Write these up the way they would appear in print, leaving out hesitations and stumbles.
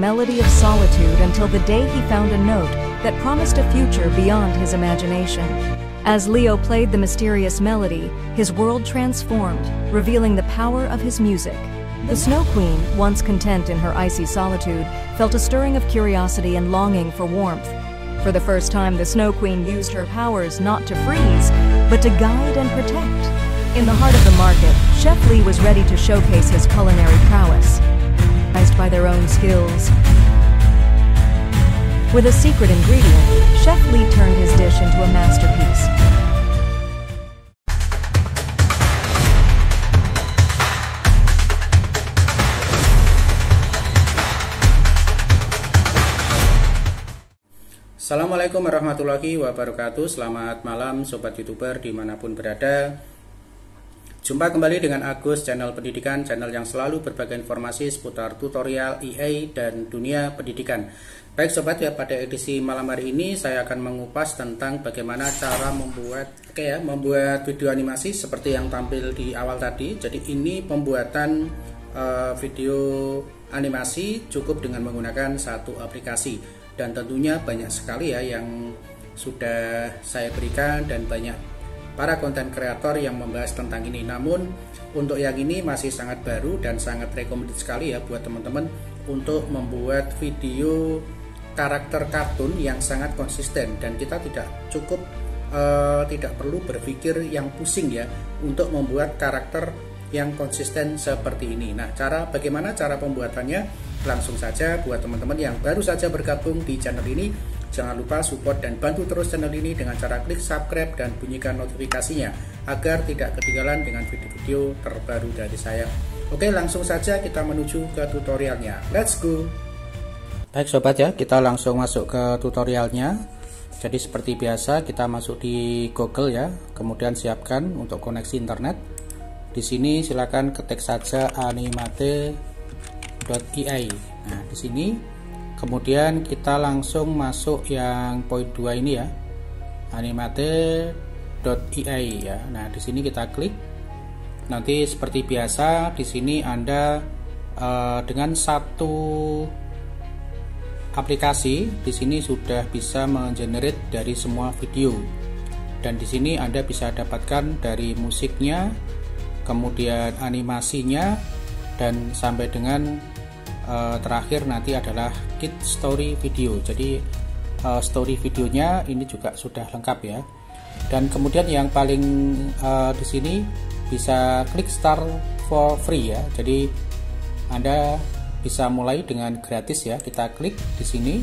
melody of solitude until the day he found a note that promised a future beyond his imagination. As Leo played the mysterious melody, his world transformed, revealing the power of his music. The Snow Queen, once content in her icy solitude, felt a stirring of curiosity and longing for warmth. For the first time, the Snow Queen used her powers not to freeze, but to guide and protect. In the heart of the market, Chef Lee was ready to showcase his culinary prowess, by their own skills. With a secret ingredient, Chef Lee turned his dish into a masterpiece. Assalamualaikum warahmatullahi wabarakatuh. Selamat malam Sobat YouTuber dimanapun berada. Jumpa kembali dengan Agus, channel pendidikan, channel yang selalu berbagi informasi seputar tutorial EA dan dunia pendidikan. Baik Sobat, ya, pada edisi malam hari ini saya akan mengupas tentang bagaimana cara membuat video animasi seperti yang tampil di awal tadi. Jadi ini pembuatan video animasi cukup dengan menggunakan satu aplikasi, dan tentunya banyak sekali ya yang sudah saya berikan dan banyak para konten kreator yang membahas tentang ini. Namun untuk yang ini masih sangat baru dan sangat recommended sekali ya buat teman-teman untuk membuat video karakter kartun yang sangat konsisten, dan kita tidak perlu berpikir yang pusing ya untuk membuat karakter yang konsisten seperti ini. Nah, bagaimana cara pembuatannya? Langsung saja buat teman-teman yang baru saja bergabung di channel ini, jangan lupa support dan bantu terus channel ini dengan cara klik subscribe dan bunyikan notifikasinya agar tidak ketinggalan dengan video-video terbaru dari saya. Oke, langsung saja kita menuju ke tutorialnya. Let's go. Baik Sobat ya, kita langsung masuk ke tutorialnya. Jadi seperti biasa kita masuk di Google ya, kemudian siapkan untuk koneksi internet. Di sini silakan ketik saja animate.ai. Nah, di sini kemudian kita langsung masuk yang poin 2 ini ya, animate.ai ya. Nah, di sini kita klik. Nanti seperti biasa di sini Anda dengan satu aplikasi di sini sudah bisa mengenerate dari semua video. Dan di sini Anda bisa dapatkan dari musiknya, kemudian animasinya, dan sampai dengan terakhir nanti adalah kit story video. Jadi story videonya ini juga sudah lengkap ya. Dan kemudian yang paling di sini bisa klik start for free ya. Jadi Anda bisa mulai dengan gratis ya. Kita klik di sini.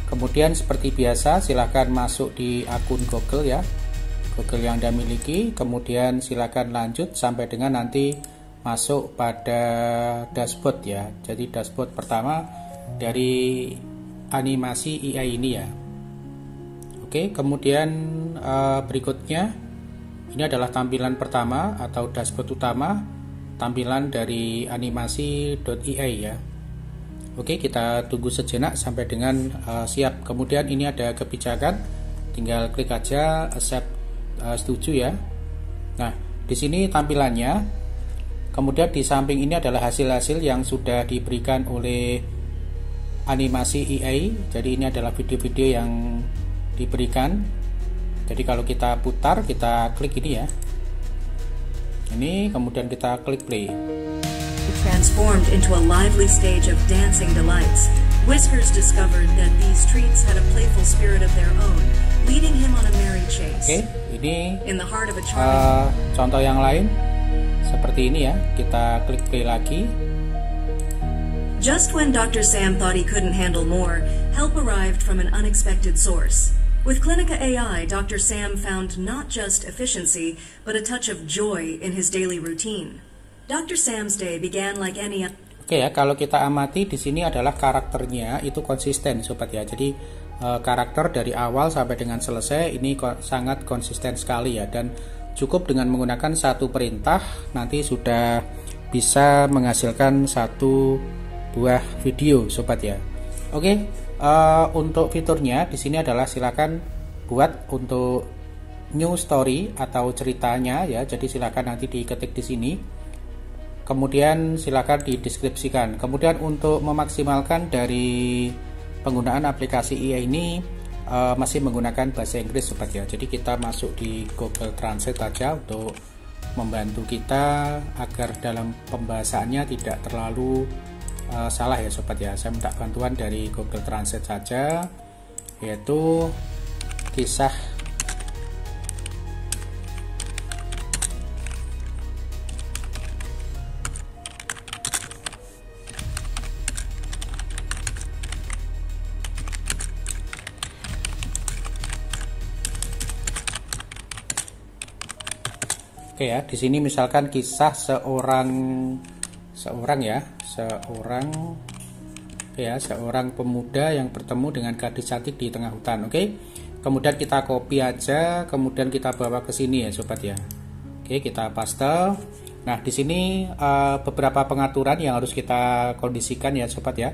Kemudian seperti biasa silakan masuk di akun Google ya, Google yang Anda miliki. Kemudian silakan lanjut sampai dengan nanti masuk pada dashboard ya. Jadi dashboard pertama dari animasi EA ini ya. Oke, kemudian berikutnya ini adalah tampilan pertama atau dashboard utama, tampilan dari animasi.ai ya. Oke, kita tunggu sejenak sampai dengan siap. Kemudian ini ada kebijakan, tinggal klik aja accept, setuju ya. Nah, di sini tampilannya. Kemudian di samping ini adalah hasil-hasil yang sudah diberikan oleh animasi EA. Jadi ini adalah video-video yang diberikan. Jadi kalau kita putar, kita klik ini ya. Ini kemudian kita klik play. Transformed into a lively stage of dancing delights, Whiskers discovered that these treats had a playful spirit of their own, leading him on a merry chase. Oke, ini In the heart of a charming contoh yang lain. Seperti ini ya, kita klik play lagi. Just when Dr. Sam thought he couldn't handle more, help arrived from an unexpected source. With Clinica AI, Dr. Sam found not just efficiency, but a touch of joy in his daily routine. Dr. Sam's day began like any other. Oke ya, kalau kita amati di sini adalah karakternya itu konsisten Sobat ya. Jadi karakter dari awal sampai dengan selesai ini sangat konsisten sekali ya, dan cukup dengan menggunakan satu perintah nanti sudah bisa menghasilkan satu buah video Sobat ya. Oke, untuk fiturnya di sini adalah silakan buat untuk new story atau ceritanya ya. Jadi silakan nanti diketik di sini. kemudian silakan dideskripsikan. Kemudian untuk memaksimalkan dari penggunaan aplikasi AI ini masih menggunakan bahasa Inggris sobat ya. Jadi kita masuk di Google Translate saja untuk membantu kita agar dalam pembahasannya tidak terlalu salah ya sobat ya. Saya minta bantuan dari Google Translate saja, yaitu kisah Oke ya, di sini misalkan kisah seorang pemuda yang bertemu dengan gadis cantik di tengah hutan. Oke. Kemudian kita copy aja, kemudian kita bawa ke sini ya sobat ya. Oke, kita paste. Nah, di sini beberapa pengaturan yang harus kita kondisikan ya sobat ya.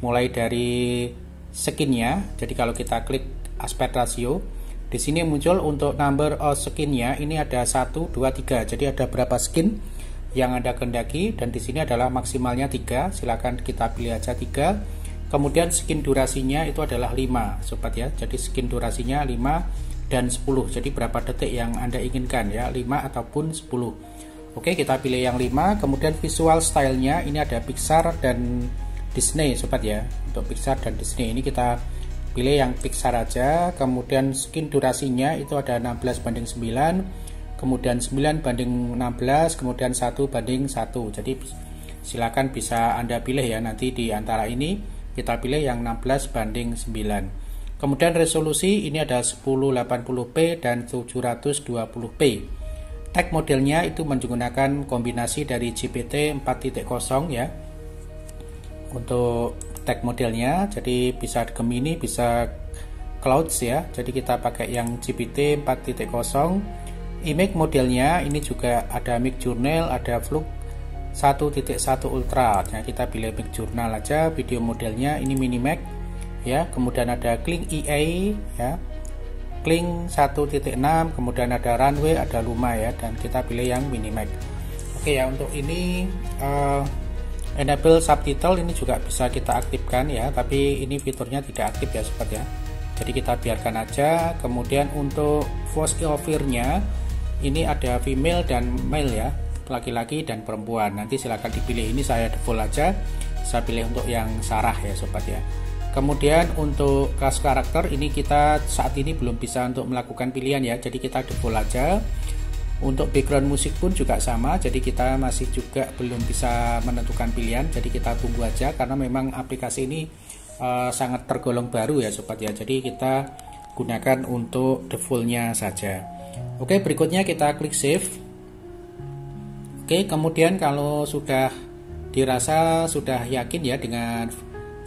Mulai dari skinnya. Jadi kalau kita klik aspect ratio, di sini muncul untuk number of skinnya ini ada 1, 2, 3. Jadi ada berapa skin yang Anda kehendaki, dan di sini adalah maksimalnya 3. Silakan kita pilih aja 3. Kemudian skin durasinya itu adalah 5 sobat ya. Jadi skin durasinya 5 dan 10. Jadi berapa detik yang Anda inginkan ya, 5 ataupun 10. Oke, kita pilih yang 5. Kemudian visual stylenya ini ada Pixar dan Disney sobat ya. Untuk Pixar dan Disney ini kita pilih yang Pixar aja. Kemudian skin durasinya itu ada 16:9, kemudian 9:16, kemudian 1:1. Jadi silakan bisa Anda pilih ya, nanti di antara ini kita pilih yang 16:9. Kemudian resolusi ini ada 1080p dan 720p. Tag modelnya itu menggunakan kombinasi dari GPT 4.0 ya untuk tag modelnya. Jadi bisa Gemini, bisa Clouds ya. Jadi kita pakai yang GPT 4.0. Image modelnya ini juga ada Midjourney, ada Flux 1.1 Ultra. Nah, kita pilih Midjourney aja. Video modelnya ini Minimax ya. Kemudian ada Kling AI ya, Kling 1.6, kemudian ada Runway, ada Luma ya, dan kita pilih yang Minimax. Oke ya, untuk ini enable subtitle ini juga bisa kita aktifkan ya, tapi ini fiturnya tidak aktif ya sobat ya. Jadi kita biarkan aja. Kemudian untuk voice over-nya ini ada female dan male ya, laki-laki dan perempuan. Nanti silahkan dipilih. Ini saya default aja. Saya pilih untuk yang Sarah ya sobat ya. Kemudian untuk class karakter ini kita saat ini belum bisa untuk melakukan pilihan ya. Jadi kita default aja. Untuk background musik pun juga sama, jadi kita masih juga belum bisa menentukan pilihan, jadi kita tunggu aja karena memang aplikasi ini sangat tergolong baru ya sobat ya. Jadi kita gunakan untuk defaultnya saja. Oke, berikutnya kita klik save. Oke, kemudian kalau sudah dirasa sudah yakin ya dengan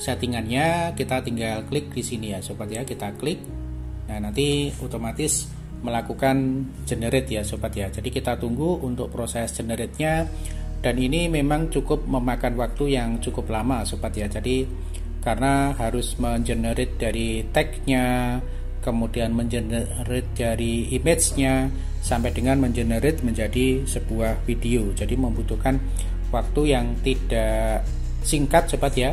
settingannya, kita tinggal klik di sini ya sobat ya, kita klik. Nah, nanti otomatis melakukan generate ya sobat ya. Jadi kita tunggu untuk proses generate-nya, dan ini memang cukup memakan waktu yang cukup lama sobat ya. Jadi karena harus mengenerate dari tag-nya, kemudian mengenerate dari image-nya, sampai dengan mengenerate menjadi sebuah video. Jadi membutuhkan waktu yang tidak singkat sobat ya.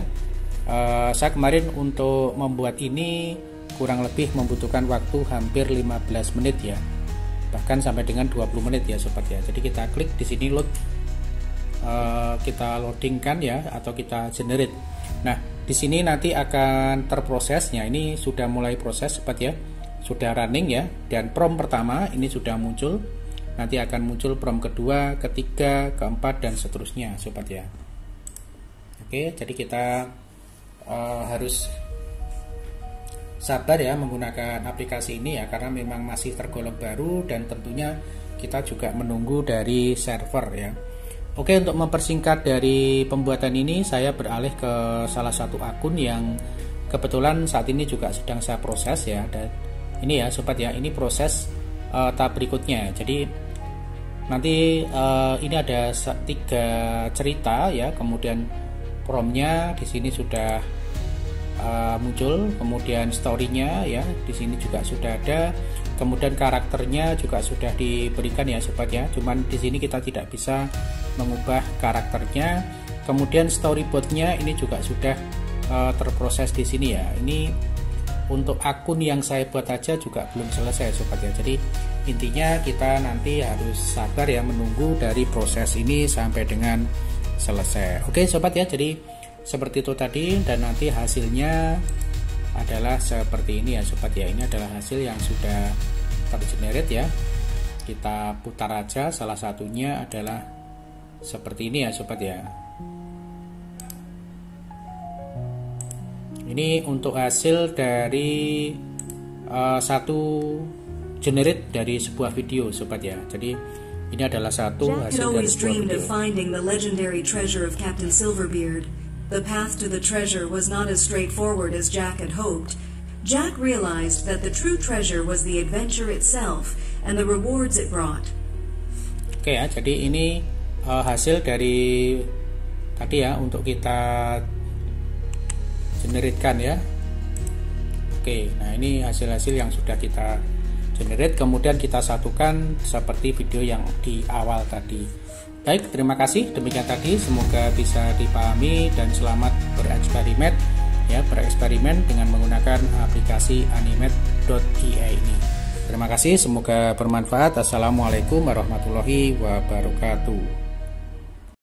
Saya kemarin untuk membuat ini kurang lebih membutuhkan waktu hampir 15 menit ya, bahkan sampai dengan 20 menit ya sobat ya. Jadi kita klik di sini load, kita loadingkan ya, atau kita generate. Nah, di sini nanti akan terprosesnya. Ini sudah mulai proses sobat ya, sudah running ya, dan prompt pertama ini sudah muncul. Nanti akan muncul prompt kedua, ketiga, keempat, dan seterusnya sobat ya. Oke, jadi kita harus sabar ya menggunakan aplikasi ini ya, karena memang masih tergolong baru, dan tentunya kita juga menunggu dari server ya. Oke, untuk mempersingkat dari pembuatan ini, saya beralih ke salah satu akun yang kebetulan saat ini juga sedang saya proses ya. Dan ini ya sobat ya, ini proses tahap berikutnya. Jadi nanti ini ada 3 cerita ya, kemudian promptnya di sini sudah muncul, kemudian story-nya ya di sini juga sudah ada, kemudian karakternya juga sudah diberikan ya sobat ya, cuman di sini kita tidak bisa mengubah karakternya. Kemudian storyboardnya ini juga sudah terproses di sini ya. Ini untuk akun yang saya buat aja juga belum selesai sobat ya, jadi intinya kita nanti harus sabar ya menunggu dari proses ini sampai dengan selesai. Oke sobat ya, jadi seperti itu tadi, dan nanti hasilnya adalah seperti ini ya sobat ya. Ini adalah hasil yang sudah tergenerate ya. Kita putar aja, salah satunya adalah seperti ini ya sobat ya. Ini untuk hasil dari satu generate dari sebuah video sobat ya. Jadi ini adalah satu hasil dari sebuah video. Finding the legendary treasure of Captain Silverbeard. The path to the treasure was not as straightforward as Jack had hoped. Jack realized that the true treasure was the adventure itself and the rewards it brought. Oke ya, jadi ini hasil dari tadi ya, untuk kita generate kan ya. Oke, nah ini hasil-hasil yang sudah kita generate, kemudian kita satukan seperti video yang di awal tadi. Baik, terima kasih. Demikian tadi, semoga bisa dipahami dan selamat bereksperimen ya, bereksperimen dengan menggunakan aplikasi animate.ai ini. Terima kasih, semoga bermanfaat. Assalamualaikum warahmatullahi wabarakatuh.